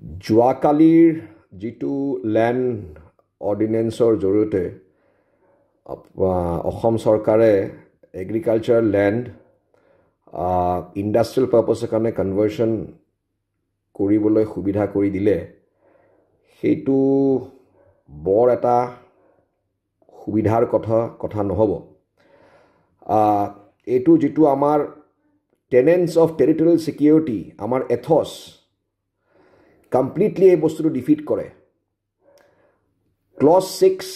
যোৱাকালিৰ যিটো ল্যান্ড অৰ্ডিনেন্সৰ জৰিয়তে অসম চৰকাৰে এগ্ৰিকালচাৰ ল্যান্ড ইণ্ডাষ্ট্ৰিয়েল পাৰপাছৰ কাৰণে কনভাৰ্সন কৰিবলৈ সুবিধা কৰি দিলে সেইটো বৰ এটা সুবিধাৰ কথা নহব এইটো যিটো আমাৰ টেনেন্টস অফ টেৰিটৰিয়েল সিকিউৰিটি আমাৰ এথস completely এই বস্তুটো ডিফিট কৰে clause 6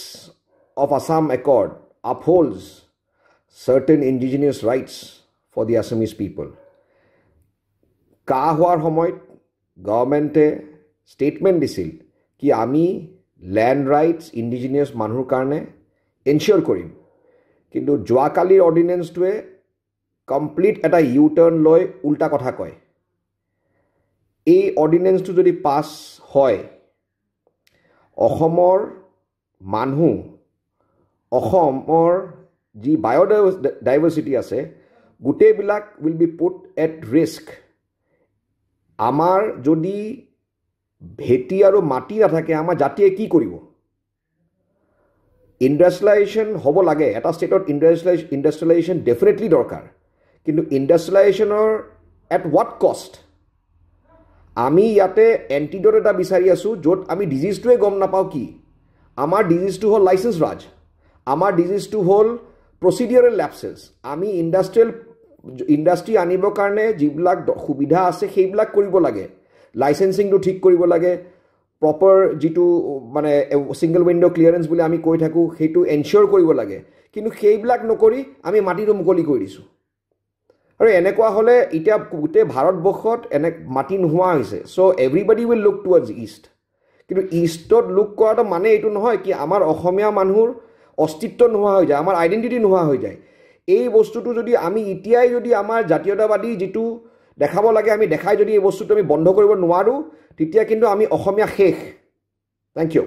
of Assam Accord upholds certain indigenous rights for the Assamese people কা হোৱাৰ সময়ত গভৰ্ণমেণ্টে ষ্টেটমেণ্ট দিছিল কি আমি ল্যান্ড ৰাইটস ইণ্ডিজিনিয়াছ মানুহৰ কাৰণে এনশ্যোৰ কৰিম কিন্তু যোৱাকালিৰ অৰ্ডিনেন্সটোৱে কমপ্লিট এটা ইউ টাৰ্ণ লৈ উল্টা কথা কয় এই অৰ্ডিনেন্সটো যদি পাছ হয় অসমৰ মানুহ অসমৰ যি বায়োডাইভাৰ্চিটি আছে গোটেইবিলাক will be put at risk আমাৰ যদি ভেটি আৰু মাটি নাথাকে আমাৰ জাতিয়ে কি কৰিব ইণ্ডাষ্ট্ৰিয়েলাইজেশ্যন হ'ব লাগে এটা ষ্টেটত ইণ্ডাষ্ট্ৰিয়েলাইজেশ্যন ডেফিনেটলি দৰকাৰ কিন্তু ইণ্ডাষ্ট্ৰিয়েলাইজেশ্যনৰ এট হোৱাট কষ্ট আমি ইয়াতে এণ্টিডট এটা বিচাৰি আছোঁ য'ত আমি ডিজিজটোৱে গম নাপাওঁ কি আমাৰ ডিজিজটো হ'ল লাইচেন্স ৰাজ আমাৰ ডিজিজটো হ'ল প্ৰচিডিউৰেল ল্যাপছেছ আমি ইণ্ডাষ্ট্ৰি আনিবৰ কাৰণে যিবিলাক সুবিধা আছে সেইবিলাক কৰিব লাগে লাইচেন্সিংটো ঠিক কৰিব লাগে প্ৰপাৰ যিটো মানে সিংগল উইণ্ড' ক্লিয়াৰেন্স বুলি আমি কৈ থাকোঁ সেইটো এনশ্যোৰ কৰিব লাগে কিন্তু সেইবিলাক নকৰি আমি মাটিটো মুকলি কৰি দিছোঁ আৰু এনেকুৱা হ'লে এতিয়া গোটেই ভাৰতবৰ্ষত মাটি নোহোৱা হৈছে so' everybody will look towards east কিন্তু ইষ্টত লুক কৰাটো মানে এইটো নহয় কি আমাৰ অসমীয়া মানুহৰ অস্তিত্ব নোহোৱা হৈ যায় আমাৰ আইডেণ্টিটি নোহোৱা হৈ যায় এই বস্তুটো যদি আমি এতিয়াই যদি আমাৰ জাতীয়তাবাদী যিটো দেখাব লাগে আমি দেখাই যদি এই বস্তুটো আমি বন্ধ কৰিব নোৱাৰোঁ তেতিয়া কিন্তু আমি অসমীয়া শেষ থেংক ইউ